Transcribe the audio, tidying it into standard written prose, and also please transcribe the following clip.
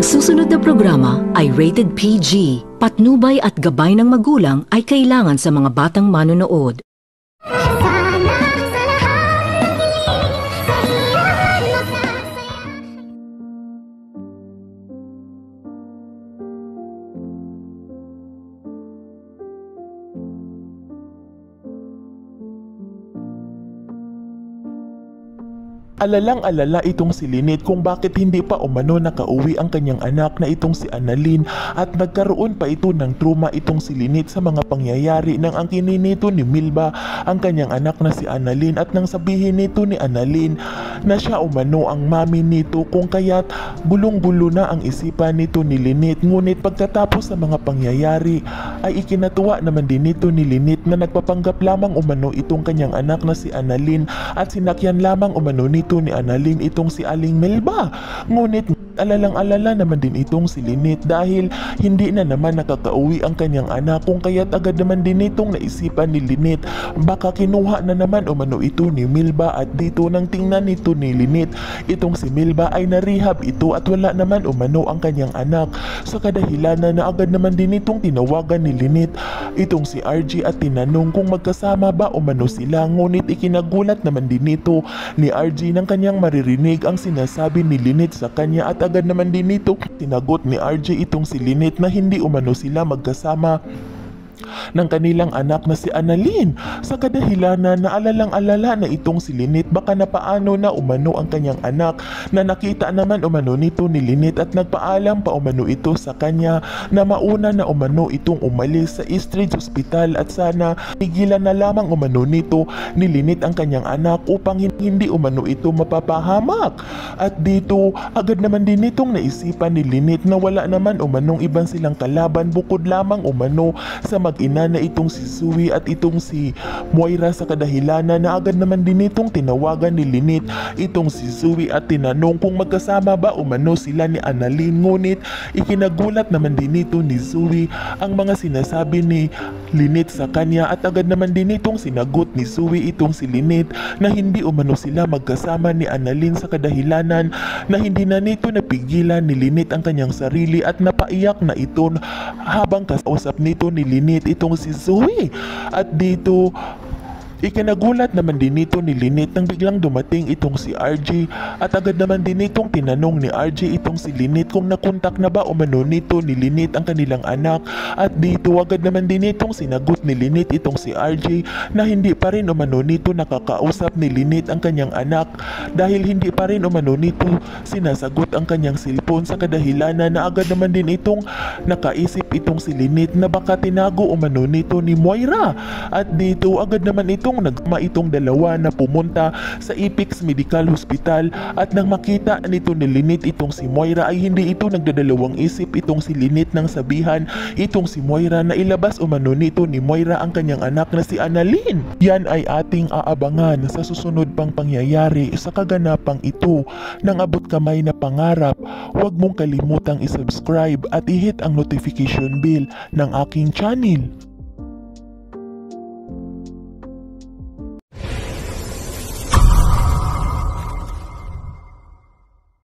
Ang susunod na programa ay rated PG. Patnubay at gabay ng magulang ay kailangan sa mga batang manonood. Alalang-alala itong si Lynette kung bakit hindi pa umano nakauwi ang kanyang anak na itong si Annalyn, at nagkaroon pa ito ng trauma itong si Lynette sa mga pangyayari nang angkinin nito ni Milba ang kanyang anak na si Annalyn, at nang sabihin nito ni Annalyn na siya umano ang mami nito, kung kaya't bulong-bulo na ang isipan nito ni Lynette. Ngunit pagkatapos sa mga pangyayari ay ikinatuwa naman din nito ni Lynette na nagpapanggap lamang umano itong kanyang anak na si Annalyn, at sinakyan lamang umano nito ni Annalyn itong si Aling Melba. Ngunit alalang-alala naman din itong si Lynette dahil hindi na naman nakakauwi ang kanyang anak, kung kaya't agad naman din itong naisipan ni Lynette baka kinuha na naman umano ito ni Milba, at dito nang tingnan nito ni Lynette itong si Milba ay narehab ito at wala naman umano ang kanyang anak. Sa kadahilanan na agad naman din itong tinawagan ni Lynette itong si RG at tinanong kung magkasama ba umano sila, ngunit ikinagulat naman din ito ni RG nang kanyang maririnig ang sinasabi ni Lynette sa kanya, at agad naman din nito tinagot ni RJ itong si Lynette na hindi umano sila magkasama ng kanilang anak na si Annalyn. Sa kadahilanan na alalang-alala na itong si Lynette baka napaano na umano ang kanyang anak, na nakita naman umano nito ni Lynette at nagpaalam pa umano ito sa kanya na mauna na umano itong umalis sa Eastridge Hospital, at sana tigilan na lamang umano nito ni Lynette ang kanyang anak upang hindi umano ito mapapahamak. At dito agad naman din itong naisipan ni Lynette na wala naman umanong ibang silang kalaban bukod lamang umano sa mag-ina na itong si Zoe at itong si Moira, sa kadahilanan na agad naman din itong tinawagan ni Lynette itong si Zoe at tinanong kung magkasama ba umano sila ni Annalyn. Ngunit ikinagulat naman din ito ni Zoe ang mga sinasabi ni Lynette sa kanya, at agad naman din itong sinagot ni Zoe itong si Lynette na hindi umano sila magkasama ni Annalyn, sa kadahilanan na hindi na nito napigilan ni Lynette ang kanyang sarili at napaiyak na ito habang kausap nito ni Lynette itong si Zoe. At dito ikinagulat naman din nito ni Lynette nang biglang dumating itong si RJ, at agad naman din itong tinanong ni RJ itong si Lynette kung nakontak na ba umano nito ni Lynette ang kanilang anak, at dito agad naman din itong sinagot ni Lynette itong si RJ na hindi pa rin umano nito nakakausap ni Lynette ang kanyang anak dahil hindi pa rin umano nito sinasagot ang kanyang cellphone, sa kadahilanan na agad naman din itong nakaisip itong si Lynette na baka tinago umano nito ni Moira. At dito agad naman nagma itong dalawa na pumunta sa Apex Medical Hospital, at nang makita nito ni Lynette itong si Moira ay hindi ito nagdadalawang isip itong si Lynette nang sabihan itong si Moira na ilabas umano nito ni Moira ang kanyang anak na si Annalyn. Yan ay ating aabangan sa susunod pang pangyayari sa kaganapang ito. Nang abot kamay na pangarap, huwag mong kalimutang isubscribe at i-hit ang notification bell ng aking channel.